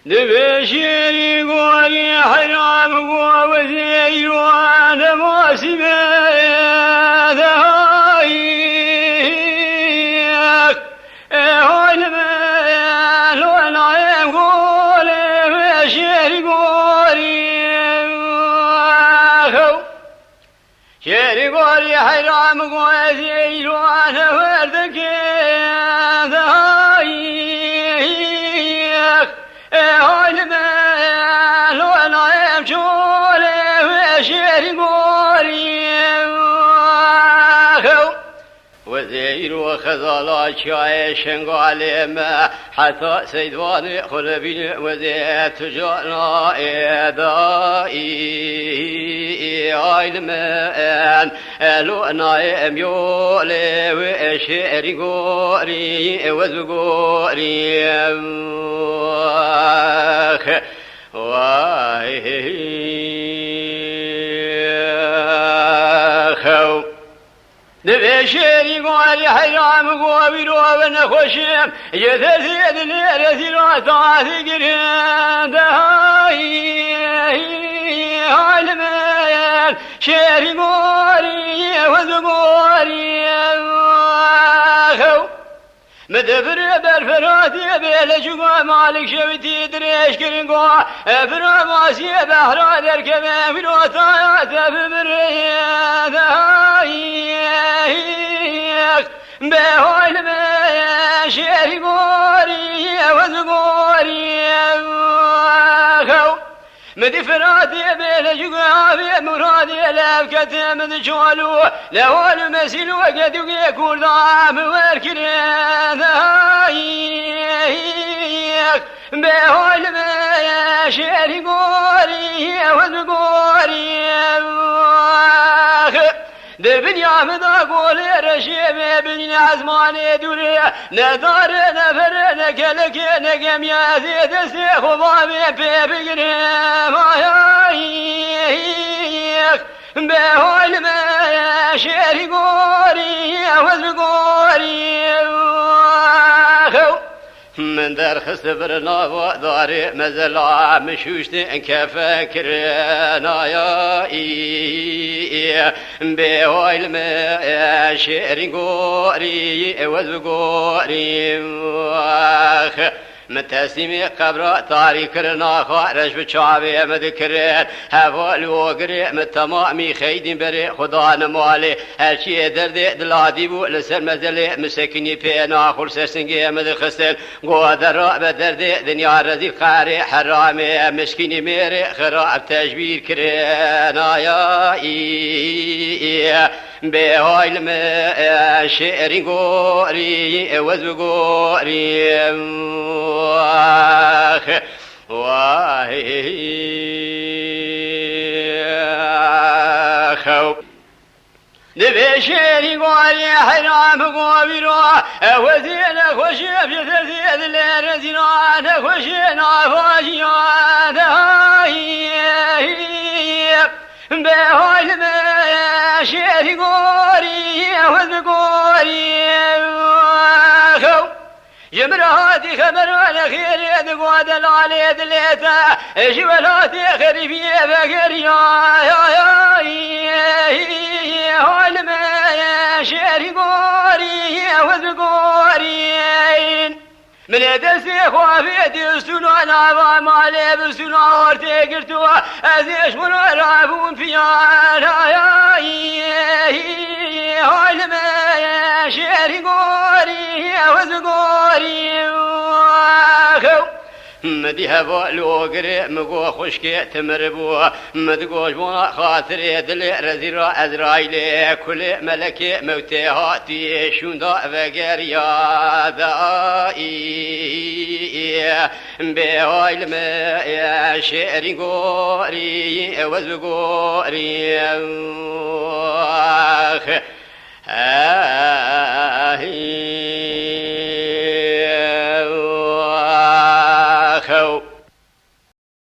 دبشيري قولي حرام ووزير وانا موسمي ذهايك هون مال ونعيم قولي بشيري قولي شيري قولي حرام ووزير وانا وردك ذهايك هون مال ونعيم شولي وشيري قولي وزير وخذال شايش قالي ما حتى سيدواني خلبين وزير تجانا إيدائي علمان لو نايم يولي وشيري قولي وزقولي واخو نبشري قولي حرام قوي روبنا خوشم يتزيد ليرتي لا تعثقرين دهاي علمان شيري قولي وذقولي واخو مدبر بالفراتي بيلجوا مالك شوتي دريش كرنقوا فراماسي بحر دركبه بلوطايات بمريض هايك بهول ما شيري قوري وذقوري واخو مدي فراتي بيلجوا بمرادي لابكتي من جوالو لهول مسيل وقد يكون ضعام واركرين هايك بهول ما شيري قوري وذقوري دبنيا مدا قولي رشيمي بني عزماني دوري ندار نفر نكلك نقم يازي دسيخ وضامي بيبقري مايايك بهول ما شيري قوري وذقوري من در خسبرنا وداري مزلع مشوشت كفكر نايا بهول ما شيري قوري وذقوري متسمي قبر تاري كرنا خارج بشعبي مذكرين هفال وقري متمامي خيدين بري خدا نمالي هالشي درد دلادي بو لسر مزلي مسكني بينا خل سرسنجي مذخسن قادر بدرد دنيا رزي قاري حرامي مشكيني ميري خراب تجبير كرنا يا بهاي الماء شعري قوري وذقوري واخو نبشري قولي حرام قوي روح وزين خوشي بجثث لرزينان خوشينا فاجيان هاي بهاي الماء شعري قولي وذقوري واخو جمراتي خبران خير يدقود العلي دليتا جبلاتي خريفي بقريا هول ما شعري قوري وذقوري من يدسي خوافي دستون العظام علي بستون عورتي قرتوا أزيش من رابون فيان هول ما شعري قوري وذقوري واخو مدي هبا لوغري مقو خشكي تمربو مدقوش بونا خاطري دلي رزيرا أزرايلي كل ملكي موتي هاتي شوندا وغيريا دائي بهاي الماء شعري قوري وزقوري آه